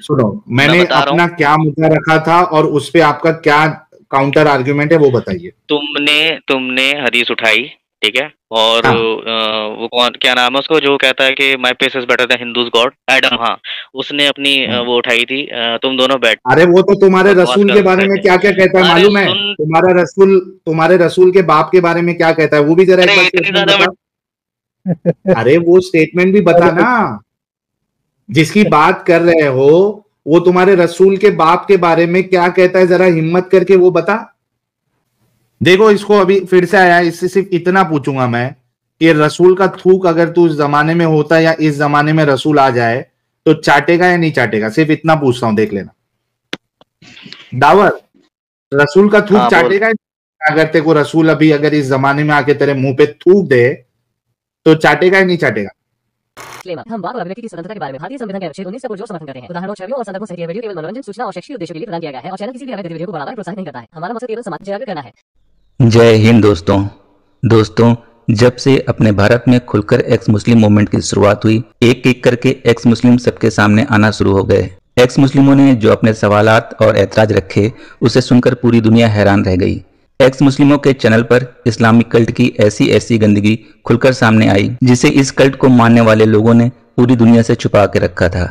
सुनो, मैं मैंने बता रहा अपना हूँ। क्या मुद्दा रखा था और उस पे आपका क्या काउंटर आर्ग्यूमेंट है वो बताइए। तुमने तुमने हदीस उठाई, ठीक है? और हाँ। वो कौन, क्या नाम है उसको, जो कहता है कि my peace is better than Hindus god, Adam, हाँ। उसने अपनी हाँ। वो उठाई थी, तुम दोनों बैठ अरे वो तो तुम्हारे बकवास रसूल के बारे करते में थे। क्या क्या कहता है अरे मालूम है? सुन, तुम्हारे रसूल के बाप के बारे में क्या कहता है वो भी जरा एक अरे बार इतनी स्टेटमेंट ज्यादा बता। अरे वो स्टेटमेंट भी बता ना, जिसकी बात कर रहे हो। वो तुम्हारे रसूल के बाप के बारे में क्या कहता है, जरा हिम्मत करके वो बता। देखो इसको अभी फिर से आया, इससे सिर्फ इतना पूछूंगा मैं कि रसूल का थूक अगर तू उस जमाने में होता या इस जमाने में रसूल आ जाए तो चाटेगा या नहीं चाटेगा, सिर्फ इतना पूछता हूं, देख लेना। दावर, रसूल का थूक हाँ बोल। चाटेगा? अगर तेरे को रसूल अभी अगर इस जमाने में आके तेरे मुंह पे थूक दे तो चाटेगा या नहीं चाटेगा? हम वाक और अभिव्यक्ति की स्वतंत्रता के बारे में भारतीय संविधान के अनुच्छेद 19 से पुरजोर समर्थन करते हैं। उदाहरणों, छवियों और संदर्भों सहित यह वीडियो केवल मनोरंजन, सूचना और शैक्षिक उद्देश्यों के लिए प्रदान किया गया है और चैनल किसी भी अवैध गतिविधियों को बढ़ावा या प्रोत्साहित नहीं करता है। हमारा मकसद केवल समाज जागरूक करना है। जय हिंद दोस्तों। दोस्तों, जब से अपने भारत में खुलकर एक्स मुस्लिम मूवमेंट की शुरुआत हुई, एक एक करके एक्स मुस्लिम सबके सामने आना शुरू हो गए। एक्स मुस्लिमों ने जो अपने सवालात और ऐतराज रखे, उसे सुनकर पूरी दुनिया हैरान रह गई। एक्स मुस्लिमों के चैनल पर इस्लामिक कल्ट की ऐसी ऐसी गंदगी खुलकर सामने आई, जिसे इस कल्ट को मानने वाले लोगों ने पूरी दुनिया से छुपा के रखा था।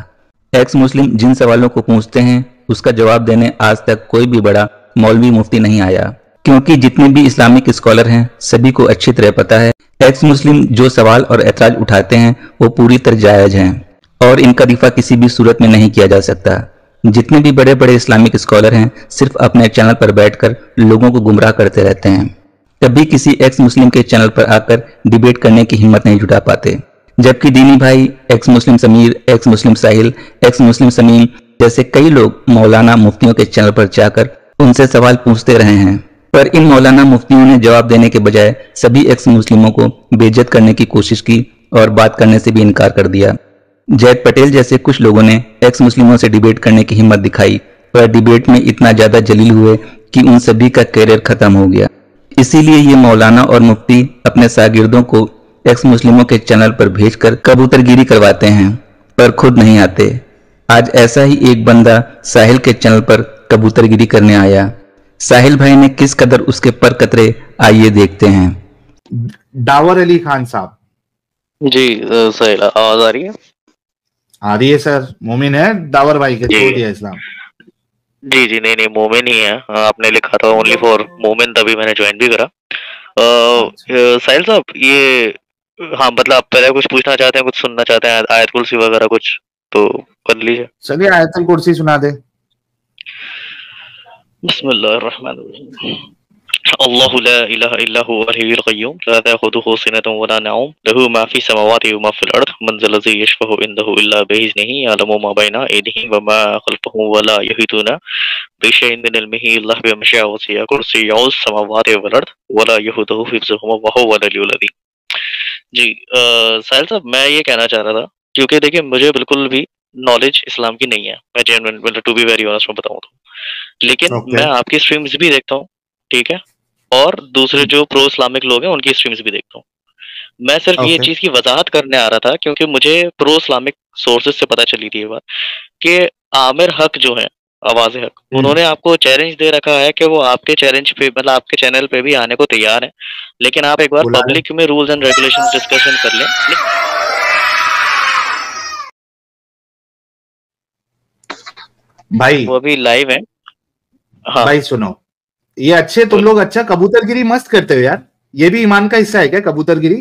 एक्स मुस्लिम जिन सवालों को पूछते हैं, उसका जवाब देने आज तक कोई भी बड़ा मौलवी मुफ्ती नहीं आया, क्योंकि जितने भी इस्लामिक स्कॉलर हैं, सभी को अच्छी तरह पता है एक्स मुस्लिम जो सवाल और ऐतराज उठाते हैं वो पूरी तरह जायज हैं और इनका दिफा किसी भी सूरत में नहीं किया जा सकता। जितने भी बड़े बड़े इस्लामिक स्कॉलर हैं, सिर्फ अपने चैनल पर बैठकर लोगों को गुमराह करते रहते हैं। कभी किसी एक्स मुस्लिम के चैनल पर आकर डिबेट करने की हिम्मत नहीं जुटा पाते, जबकि दीनी भाई, ex Muslim Sameer, ex Muslim Sahil, ex Muslim Samim जैसे कई लोग मौलाना मुफ्तियों के चैनल पर जाकर उनसे सवाल पूछते रहे हैं। पर इन मौलाना मुफ्तियों ने जवाब देने के बजाय सभी एक्स मुस्लिमों को बेइज्जत करने की कोशिश की और बात करने से भी इनकार कर दिया। जैद पटेल जैसे कुछ लोगों ने एक्स मुस्लिमों से डिबेट करने की हिम्मत दिखाई, पर डिबेट में इतना ज्यादा जलील हुए कि उन सभी का करियर खत्म हो गया। इसीलिए ये मौलाना और मुफ्ती अपने शागिर्दों को एक्स मुस्लिमों के चैनल पर भेजकर कबूतरगिरी करवाते हैं, पर खुद नहीं आते। आज ऐसा ही एक बंदा साहिल के चैनल पर कबूतरगिरी करने आया। साहिल भाई ने किस कदर उसके पर कतरे, आइए देखते हैं। डावर अली खान साहब। जी सही, आवाज आ रही है? आ रही है सर। मोमिन है डावर भाई के, छोड़ दिया इस्लाम? जी जी, नहीं नहीं, मोमिन ही है। आपने लिखा था ओनली फॉर मोमिन, तभी मैंने ज्वाइन भी करा। अच्छा। साहिल साहब, ये हाँ, मतलब आप पहले कुछ पूछना चाहते हैं, कुछ सुनना चाहते हैं, आयत कुर्सी वगैरह कुछ, तो कर लीजिए। चलिए आयतुल कुर्सी सुना दे। बिस्मिल्लाहिर्रहमानिर्रहीम। अल्लाहु ला इलाहा इल्ला हुवल हय्युल क़य्यूम ला ताख़ुज़ुहु सिनतुन वला नौम लहू मा फ़ीस समावाति व मा फ़िल अर्द मन ज़ल लज़ी यशफ़अु इंदहु इल्ला बिइज़्निही यअलमु मा बैना अयदीहिम व मा ख़ल्फ़हुम व ला युहीतूना बिशैइन मिन इल्मिही इल्ला बिमा शाअ वसिअ कुर्सियुहु समावाति वल अर्द व ला यऊदुहु हिफ़्ज़ुहुमा व हुवल अलियुल अज़ीम। जी साहिल साहब, मैं ये कहना चाह रहा था, क्योंकि देखिए मुझे बिल्कुल भी नॉलेज इस्लाम की नहीं है, मैं जेन्युइन, मतलब टू बी वेरी ऑनेस्ट मैं बताऊं तो, लेकिन ओके। मैं आपकी स्ट्रीम्स भी देखता हूँ, ठीक है, और दूसरे जो प्रो इस्लामिक लोग हैं उनकी स्ट्रीम्स भी देखता हूँ। मैं सिर्फ ये ओके। चीज की वजाहत करने आ रहा था, क्योंकि मुझे प्रो इस्लामिक सोर्सेज से पता चली थी ये बात कि आमिर हक जो है, आवाज हक, उन्होंने आपको चैलेंज दे रखा है कि वो आपके चैलेंज पे, मतलब आपके चैनल पे भी आने को तैयार है, लेकिन आप एक बार बुला ले पब्लिक में रूल्स एंड रेगुलेशंस डिस्कशन कर लें। भाई। वो अभी लाइव है। हाँ भाई सुनो, ये अच्छे तुम बोलो। लोग अच्छा कबूतरगिरी मस्त करते हो यार। ये भी ईमान का हिस्सा है क्या कबूतरगिरी?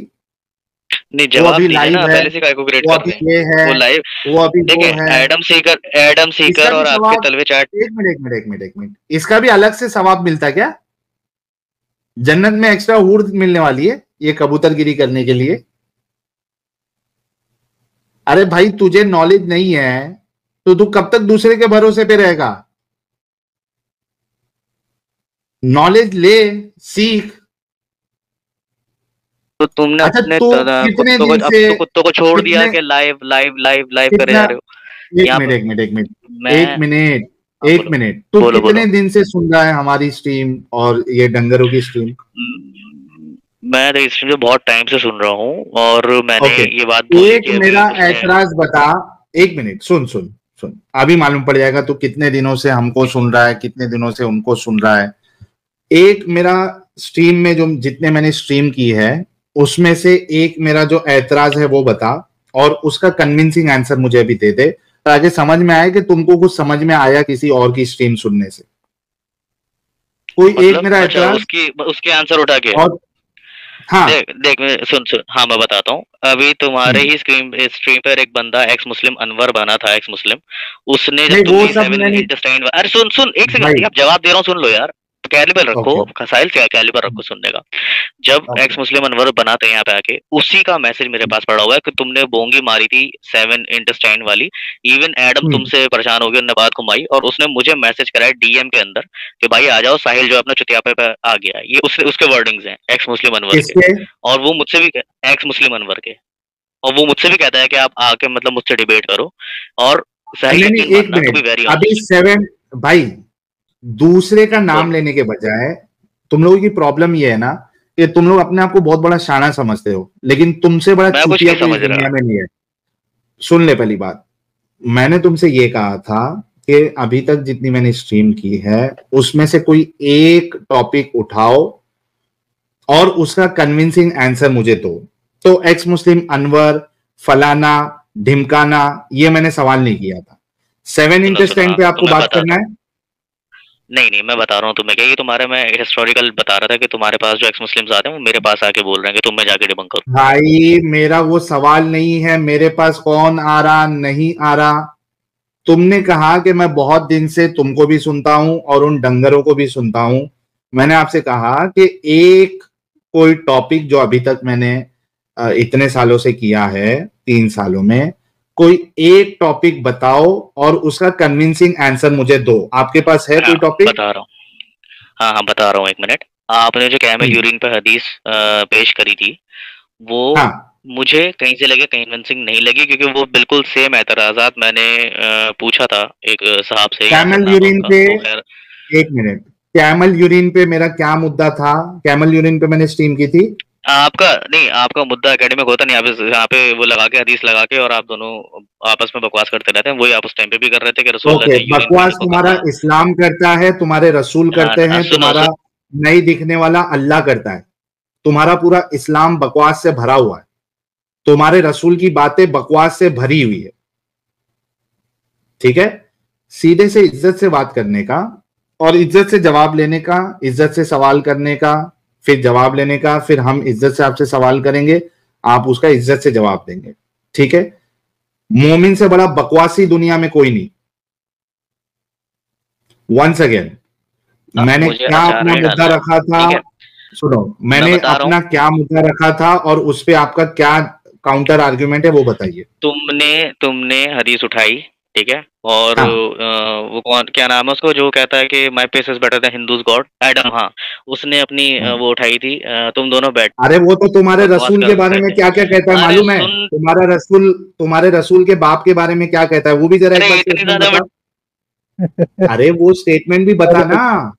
नहीं, वो जवाब अभी दीजिए ना, लाइव है, पहले से काय को ग्रेड वो कर अभी रहे हैं। ये है, वो लाइव, वो अभी वो देखिए, है। एडम इसका सीकर भी और आपके सवाब, तलवे चाट। एक मिनट, इसका भी अलग से सवाब मिलता है क्या? जन्नत में एक्स्ट्रा हूर मिलने वाली है ये कबूतरगिरी करने के लिए? अरे भाई तुझे नॉलेज नहीं है तो तू कब तक दूसरे के भरोसे पे रहेगा? नॉलेज ले, सीख। तो तुमने अच्छा अपने तू कितने कुत्तों को, दिन अब से, तो कुत्तों को छोड़ दिया कितने, कि लाइव लाइव लाइव लाइव करे कितना, जा रहे हो एक यहाँ मिनट पर। एक मिनट एक मिनट एक मैं, मिनट हाँ एक बोलो मिनट तू बोलो कितने बोलो। दिन से सुन रहा है हमारी स्ट्रीम और ये डंगरों की स्ट्रीम? मैं तो इसलिए बहुत टाइम से सुन रहा हूँ, और मैंने ओके। ये बात बोली एक कि अभी मेरा उसने, ऐतराज बता। एक मिनट, सुन सुन सुन, अभी मालूम पड़ जाएगा तू कितने दिनों से हमको सुन रहा है, कितने दिनों से उनको सुन रहा है। एक मेरा स्ट्रीम में जो जितने मैंने स्ट्रीम की है उसमें से एक मेरा जो ऐतराज है वो बता, और उसका कन्विंसिंग आंसर मुझे अभी दे दे, ताकि समझ में आए कि तुमको कुछ समझ में आया किसी और की स्ट्रीम सुनने से। कोई एक मतलब मेरा अच्छा ऐतराज उसके आंसर उठा के। और हाँ देख सुन सुन, हाँ मैं बताता हूँ। अभी तुम्हारे ही स्ट्रीम पर एक बंदा एक्स मुस्लिम अनवर बना था, एक्स मुस्लिम। उसने जब नहीं, वो तुमने सब 7 मैंने इंटेस्टाइन, अरे सुन सुन एक भाई, सेकंड, आप जवाब दे रहा हूँ, सुन लो यार। कैलिबर रखो, ओके खसाइल से कैलिबर रखो सुनने का। जब ओके एक्स मुस्लिम अनवर बना था यहाँ पे आके, उसी का मैसेज मेरे पास पड़ा हुआ है कि तुमने बोंगी मारी थी 7 इंटेस्टाइन वाली। इवन एडम तुमसे परेशान हो गया, उन्होंने बात घुमाई, और उसने मुझे मैसेज करा है डीएम के अंदर कि भाई आ जाओ, साहिल जो है अपना चुतिया पे आ गया है। ये उसके वर्डिंग्स हैं एक्स मुस्लिम अनवर के। किसके? और वो मुझसे भी एक्स मुस्लिम अनवर के, और वो मुझसे भी कहता है कि आप आके मतलब मुझसे डिबेट करो। और साहिल नहीं यकीन नहीं, एक मानना, टू बी मिनट, वेरी अभी ऑनेस्ट। 7 भाई, दूसरे का बोल। नाम लेने के बजाय तुम लोगों की प्रॉब्लम ये है ना कि तुम लोग अपने आप को बहुत बड़ा शाना समझते हो, लेकिन तुमसे बड़ा मैं कुछ चूतिया नहीं कोई इस समझ रहा। दुनिया में नहीं है। सुन ले, पहली बात, मैंने तुमसे ये कहा था कि अभी तक जितनी मैंने स्ट्रीम की है उसमें से कोई एक टॉपिक उठाओ और उसका कन्विंसिंग आंसर मुझे दो। तो एक्स मुस्लिम अनवर, फलाना, ढिमकाना, ये मैंने सवाल नहीं किया था। 7 सुनो सुनो, इंटेस्टाइन पे आपको तुम्हें बात बताता करना हूँ। है। नहीं नहीं, मैं बता रहा हूँ तुम्हें, क्या ये तुम्हारे, मैं हिस्टोरिकल बता रहा था कि तुम्हारे पास जो एक्स मुस्लिम्स आते हैं वो मेरे पास आके बोल रहे हैं कि तुम मैं जाके डिबंक करो। भाई मेरा वो सवाल नहीं है मेरे पास कौन आ रहा नहीं आ रहा। तुमने कहा कि मैं बहुत दिन से तुमको भी सुनता हूं और उन डंगरों को भी सुनता हूं। मैंने आपसे कहा कि एक कोई टॉपिक जो अभी तक मैंने इतने सालों से किया है, 3 सालों में, कोई एक टॉपिक बताओ और उसका कन्विंसिंग आंसर मुझे दो। आपके पास है हाँ कोई टॉपिक? बता रहा हूँ, हाँ हाँ बता रहा हूँ, एक मिनट। आपने जो कैमल यूरिन पे हदीस पेश करी थी, वो हाँ, मुझे कहीं से लगे कन्विंसिंग नहीं लगी, क्योंकि वो बिल्कुल सेम एतराजात मैंने पूछा था एक साहब से, यासिर कैमल नाम है यूरिन उनका, पे, वो खैर। एक मिनट, कैमल यूरिन पे मेरा क्या मुद्दा था? कैमल यूरिन पे मैंने स्ट्रीम की थी। आपका नहीं, आपका मुद्दा एकेडमिक होता नहीं, आप यहाँ पे वो लगा के हदीस लगा के और आप दोनों आपस में बकवास करते रहते हैं। वही आप उस टाइम पे भी कर रहे थे कि रसूलुल्लाह ओके, ने यूरिन पीने बकवास को तुम्हारा कहा। इस्लाम करता है, तुम्हारे रसूल हाँ करते हैं, सुनो तुम्हारा सुनो। नहीं दिखने वाला अल्लाह करता है। तुम्हारा पूरा इस्लाम बकवास से भरा हुआ है। तुम्हारे रसूल की बातें बकवास से भरी हुई है। ठीक है, सीधे से इज्जत से बात करने का और इज्जत से जवाब लेने का, इज्जत से सवाल करने का, फिर जवाब लेने का, फिर हम इज्जत से आपसे सवाल करेंगे, आप उसका इज्जत से जवाब देंगे। ठीक है, मोमिन से बड़ा बकवासी दुनिया में कोई नहीं। वंस अगेन, मैंने मुझे क्या अचार अपना नहीं मुद्दा डालना, रखा था? ठीक है। सुनो, मैं मैंने बता रहा हूँ, अपना क्या मुद्दा रखा था और उस पे आपका क्या काउंटर आर्ग्यूमेंट है वो बताइए। तुमने तुमने हदीस उठाई, ठीक है। और हाँ, वो कौन, क्या नाम है उसको, जो कहता है कि my pace is better than Hindus god, Adam, हाँ। उसने अपनी हाँ। वो उठाई थी, तुम दोनों बैठ अरे वो तो तुम्हारे बकवास रसूल कर के बारे रहे में थे। क्या क्या कहता है अरे मालूम है? सुन, तुम्हारे रसूल के बाप के बारे में क्या कहता है वो भी जरा एक अरे बार इतनी स्टेटमेंट ज्यादा बता। अरे वो स्टेटमेंट भी बता ना,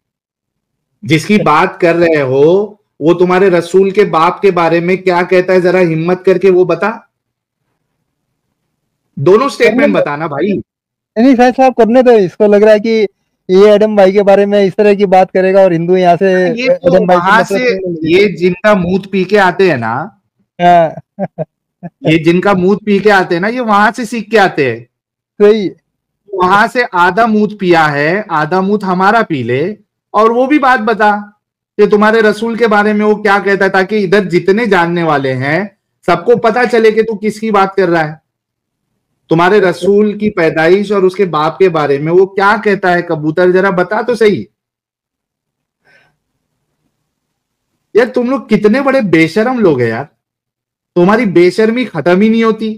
जिसकी बात कर रहे हो वो तुम्हारे रसूल के बाप के बारे में क्या कहता है, जरा हिम्मत करके वो बता। दोनों स्टेटमेंट बताना भाई। नहीं साहब साहब करने दो, इसको लग रहा है कि ये एडम भाई के बारे में इस तरह की बात करेगा और हिंदू यहाँ से ये तो एडम भाई की वहां नफरत से, करने लगे। ये जिनका मूत पी के आते हैं ना, हाँ ये जिनका मूत पी के आते हैं ना, ये वहां से सीख के आते हैं। सही। वहां से आधा मूत पिया है, आधा मूत हमारा पी ले और वो भी बात बता कि तुम्हारे रसूल के बारे में वो क्या कहता है, ताकि इधर जितने जानने वाले हैं सबको पता चले कि तू किसकी बात कर रहा है। तुम्हारे रसूल की पैदाइश और उसके बाप के बारे में वो क्या कहता है कबूतर, जरा बता तो सही। यार तुम लोग कितने बड़े बेशरम लोग हैं यार, तुम्हारी बेशर्मी खत्म ही नहीं होती।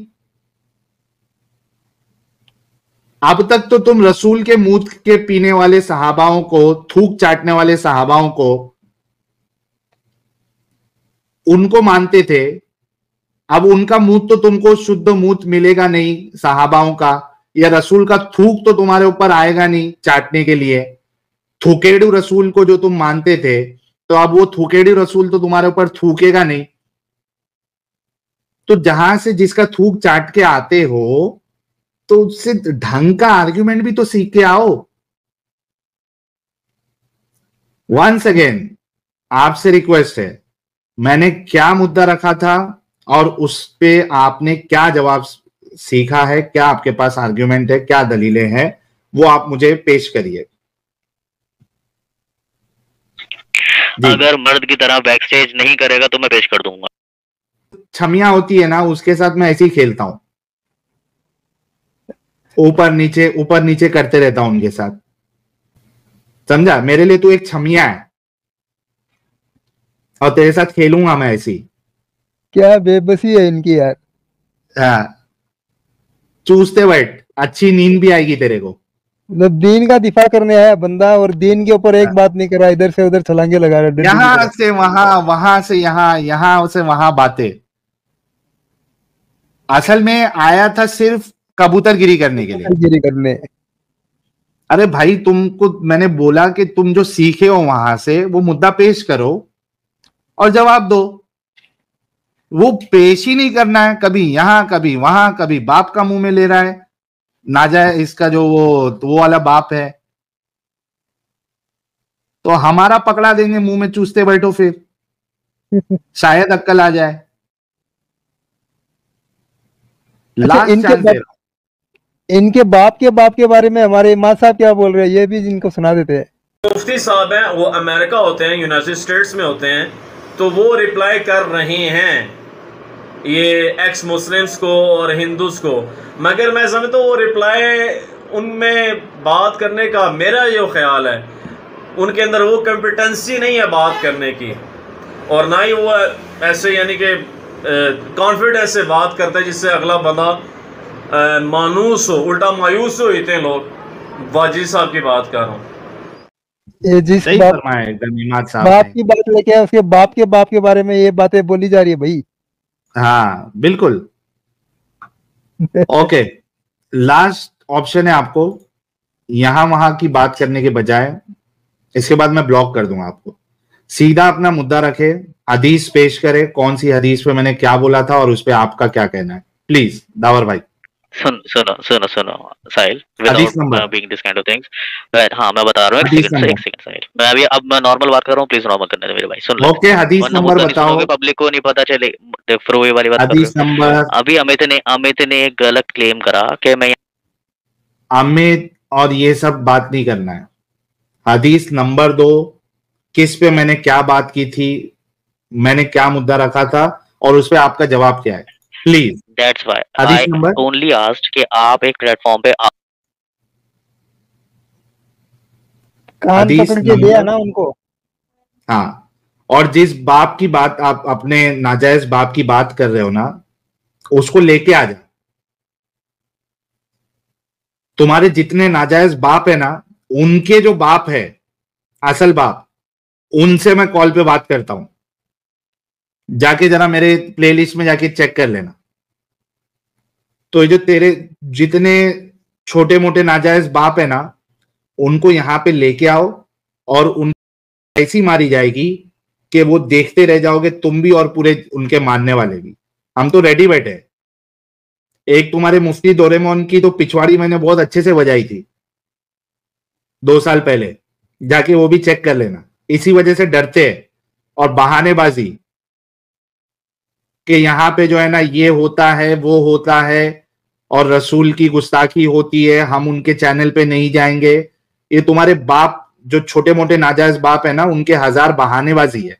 अब तक तो तुम रसूल के मूत के पीने वाले सहाबाओं को, थूक चाटने वाले सहाबाओं को, उनको मानते थे। अब उनका मूत तो तुमको शुद्ध मूत मिलेगा नहीं सहाबाओं का, या रसूल का थूक तो तुम्हारे ऊपर आएगा नहीं चाटने के लिए। थूकेड़ू रसूल को जो तुम मानते थे, तो अब वो थूकेड़ू रसूल तो तुम्हारे ऊपर थूकेगा नहीं। तो जहां से जिसका थूक चाट के आते हो, तो उससे ढंग का आर्ग्यूमेंट भी तो सीख के आओ। वंस अगेन आपसे रिक्वेस्ट है, मैंने क्या मुद्दा रखा था और उस पे आपने क्या जवाब सीखा है, क्या आपके पास आर्ग्यूमेंट है, क्या दलीलें हैं, वो आप मुझे पेश करिए। अगर मर्द की तरह बैक स्टेज नहीं करेगा तो मैं पेश कर दूंगा। छमिया होती है ना, उसके साथ मैं ऐसे ही खेलता हूं, ऊपर नीचे करते रहता हूं उनके साथ, समझा? मेरे लिए तू एक छमिया है और तेरे साथ खेलूंगा मैं ऐसी। क्या बेबसी है इनकी यार। हाँ, चूसते बैठ, अच्छी नींद भी आएगी तेरे को। मतलब दीन का दिफा करने आया बंदा और दीन के ऊपर एक बात नहीं कर रहा, इधर से उधर छलांगे लगा रहा है। यहां से वहां, वहां से यहां, यहां से वहां बातें। असल में आया था सिर्फ कबूतरगिरी करने के लिए। गिरी करने। अरे भाई, तुमको मैंने बोला कि तुम जो सीखे हो वहां से वो मुद्दा पेश करो और जवाब दो। वो पेश ही नहीं करना है, कभी यहां कभी वहां, कभी बाप का मुंह में ले रहा है, नाजायज इसका जो वो वाला बाप है, तो हमारा पकड़ा देंगे, मुंह में चूसते बैठो फिर शायद अक्ल आ जाए। लास्ट चांस दे रहा हूं। इनके बाप के बारे में हमारे इमाम साहब क्या बोल रहे हैं, ये भी इनको सुना देते हैं। मुफ्ती साहब हैं, वो अमेरिका होते हैं, यूनाइटेड स्टेट्स में होते हैं, तो वो रिप्लाई कर रहे हैं ये एक्स मुस्लिम्स को और हिंदूज को। मगर मैं समझता हूँ वो रिप्लाई उनमें बात करने का मेरा ये ख्याल है, उनके अंदर वो कॉम्पिटेंसी नहीं है बात करने की, और ना ही वो ऐसे यानी कि कॉन्फिडेंस से बात करता है जिससे अगला बंदा मानूस हो, उल्टा मायूस हो। इतने लोग वाजी साहब की बात कर रहा हूँ। ये जिस सही बाप फरमाया एकदम इमाद साहब बाप ने। की बात लेके आए, उसके बाप के बारे में ये बातें बोली जा रही है भाई। हाँ बिल्कुल। ओके, लास्ट ऑप्शन है आपको, यहां वहां की बात करने के बजाय, इसके बाद मैं ब्लॉक कर दूंगा आपको। सीधा अपना मुद्दा रखे, हदीस पेश करे, कौन सी हदीस पे मैंने क्या बोला था और उस पे आपका क्या कहना है, प्लीज दावर भाई। सुनो साहिल, हदीस without number, being this kind of things. हाँ मैं बता रहा हूँ, हदीस एक नंबर। सेकंड साहिल, मैं अभी अब मैं नॉर्मल बात कर रहा हूँ, प्लीज नॉर्मल करने दे मेरे भाई, सुन ले। ओके, हदीस वरना नंबर मुद्दा नहीं बताओ। सुनोगे, पब्लिक को नहीं पता चले, फिर वही वाली बात कर रहे हदीस हो। नंबर। अभी अमित ने एक गलत क्लेम करा कि मैं अमित और ये सब बात नहीं करना है, हदीस नंबर दो, किस पे मैंने क्या बात की थी, मैंने क्या मुद्दा रखा था और उस पे आपका जवाब क्या है, प्लीज। दैट्स व्हाई हदीस आई नंबर। ओनली आस्क्ड कि आप एक प्लेटफॉर्म पे कान हदीस पकड़ के दिया नंबर। ना उनको। हाँ, और जिस बाप की बात आप अपने नाजायज बाप की बात कर रहे हो ना, उसको लेके आ जा। तुम्हारे जितने नाजायज बाप है ना, उनके जो बाप है, असल बाप, उनसे मैं कॉल पे बात करता हूं। जाके जरा मेरे प्लेलिस्ट में जाके चेक कर लेना। तो ये जो तेरे जितने छोटे मोटे नाजायज बाप है ना, उनको यहां पे लेके आओ और उन ऐसी मारी जाएगी कि वो देखते रह जाओगे, तुम भी और पूरे उनके मानने वाले भी। हम तो रेडी बैठे हैं। एक तुम्हारे मुफ्ती डोरेमोन की तो पिछवाड़ी मैंने बहुत अच्छे से बजाई थी 2 साल पहले, जाके वो भी चेक कर लेना। इसी वजह से डरते हैं और बहानेबाजी कि यहां पे जो है ना ये होता है वो होता है और रसूल की गुस्ताखी होती है, हम उनके चैनल पे नहीं जाएंगे। ये तुम्हारे बाप जो छोटे मोटे नाजायज बाप है ना, उनके हजार बहानेबाजी है।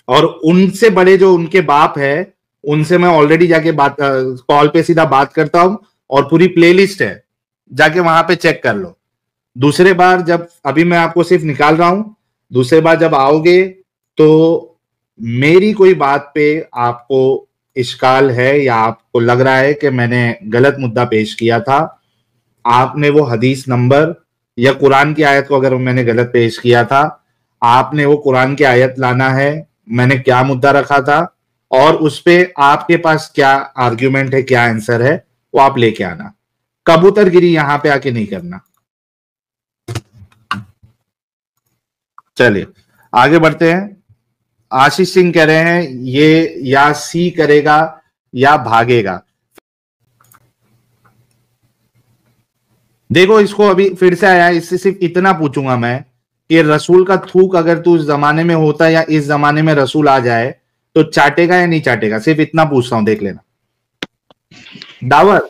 और उनसे बड़े जो उनके बाप है, उनसे मैं ऑलरेडी जाके बात कॉल पे सीधा बात करता हूं और पूरी प्लेलिस्ट है, जाके वहां पे चेक कर लो। दूसरे बार जब, अभी मैं आपको सिर्फ निकाल रहा हूं, दूसरे बार जब आओगे तो मेरी कोई बात पे आपको इश्काल है या आपको लग रहा है कि मैंने गलत मुद्दा पेश किया था, आपने वो हदीस नंबर या कुरान की आयत को अगर मैंने गलत पेश किया था, आपने वो कुरान की आयत लाना है, मैंने क्या मुद्दा रखा था और उस पे आपके पास क्या आर्ग्यूमेंट है, क्या आंसर है, वो आप लेके आना। कबूतरगिरी यहां पे आके नहीं करना। चलिए आगे बढ़ते हैं। आशीष सिंह कह रहे हैं ये या सी करेगा या भागेगा। देखो इसको अभी फिर से आया, इससे सिर्फ इतना पूछूंगा मैं कि रसूल का थूक अगर तू उस जमाने में होता या इस जमाने में रसूल आ जाए तो चाटेगा या नहीं चाटेगा? सिर्फ इतना पूछता हूं, देख लेना। दावर,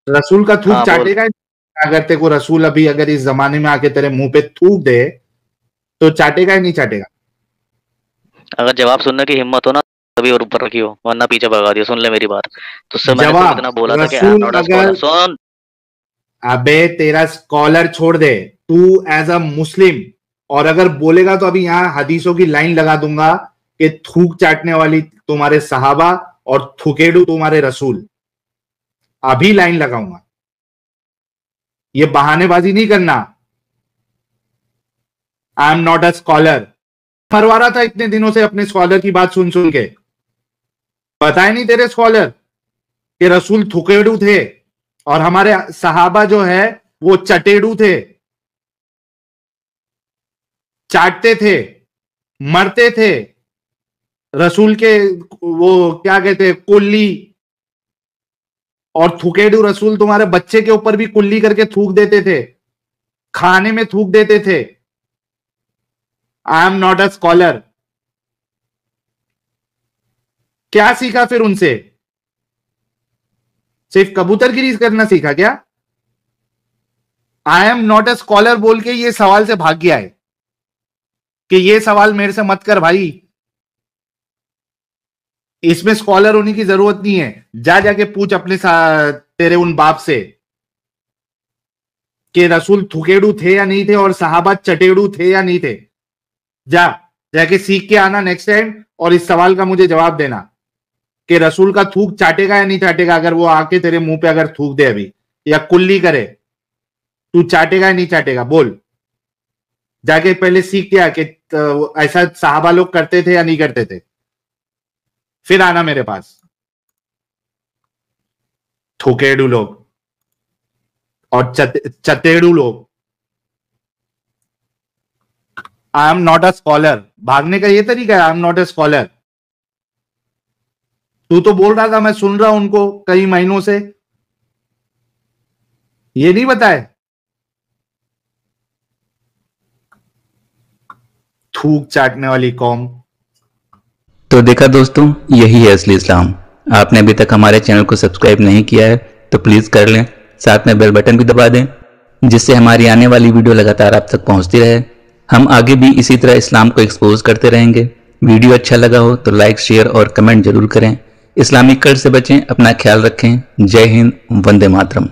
रसूल का थूक चाटेगा? अगर तेरे को रसूल अभी अगर इस जमाने में आके तेरे मुंह पे थूक दे तो चाटेगा या नहीं चाटेगा? अगर जवाब सुनने की हिम्मत हो ना तभी और ऊपर रखियो, वरना पीछे भगा दियो। सुन ले मेरी बात। तो उससे मैंने तो इतना बोला था कि सुन, अबे तेरा स्कॉलर छोड़ दे, तू एज अ मुस्लिम, और अगर बोलेगा तो अभी यहां हदीसों की लाइन लगा दूंगा कि थूक चाटने वाली तुम्हारे सहाबा और थुकेडू तुम्हारे रसूल। अभी लाइन लगाऊंगा, ये बहानेबाजी नहीं करना। I am not a scholar. मरवा रहा था इतने दिनों से अपने स्कॉलर की बात सुन सुन के। बताए नहीं तेरे स्कॉलर कि रसूल थुकेडू थे और हमारे सहाबा जो है वो चटेडू थे, चाटते थे, मरते थे। रसूल के वो क्या कहते, कुल्ली, और थुकेडू रसूल तुम्हारे बच्चे के ऊपर भी कुल्ली करके थूक देते थे, खाने में थूक देते थे। I am not a scholar. क्या सीखा फिर उनसे? सिर्फ कबूतरगिरी करना सीखा क्या? I am not a scholar बोल के ये सवाल से भाग गया है कि ये सवाल मेरे से मत कर भाई, इसमें स्कॉलर होने की जरूरत नहीं है। जाके पूछ अपने तेरे उन बाप से कि रसूल थुकेडू थे या नहीं थे और सहाबा चटेडू थे या नहीं थे। जाके सीख के आना नेक्स्ट टाइम, और इस सवाल का मुझे जवाब देना कि रसूल का थूक चाटेगा या नहीं चाटेगा। अगर वो आके तेरे मुंह पे अगर थूक दे अभी या कुल्ली करे, तू चाटेगा या नहीं चाटेगा? बोल। जाके पहले सीख के आके ऐसा सहाबा लोग करते थे या नहीं करते थे, फिर आना मेरे पास। थुकेडू लोग और चतेड़ू लोग। I am not a scholar, भागने का ये तरीका है। I am not a scholar. तू तो बोल रहा था, मैं सुन रहा हूं उनको कई महीनों से, ये नहीं बताए। थूक चाटने वाली कौम। तो देखा दोस्तों, यही है असली इस्लाम। आपने अभी तक हमारे चैनल को सब्सक्राइब नहीं किया है तो प्लीज कर लें, साथ में बेल बटन भी दबा दें, जिससे हमारी आने वाली वीडियो लगातार आप तक पहुंचती रहे। हम आगे भी इसी तरह इस्लाम को एक्सपोज करते रहेंगे। वीडियो अच्छा लगा हो तो लाइक, शेयर और कमेंट जरूर करें। इस्लामिक कर्ज से बचें, अपना ख्याल रखें। जय हिंद, वंदे मातरम।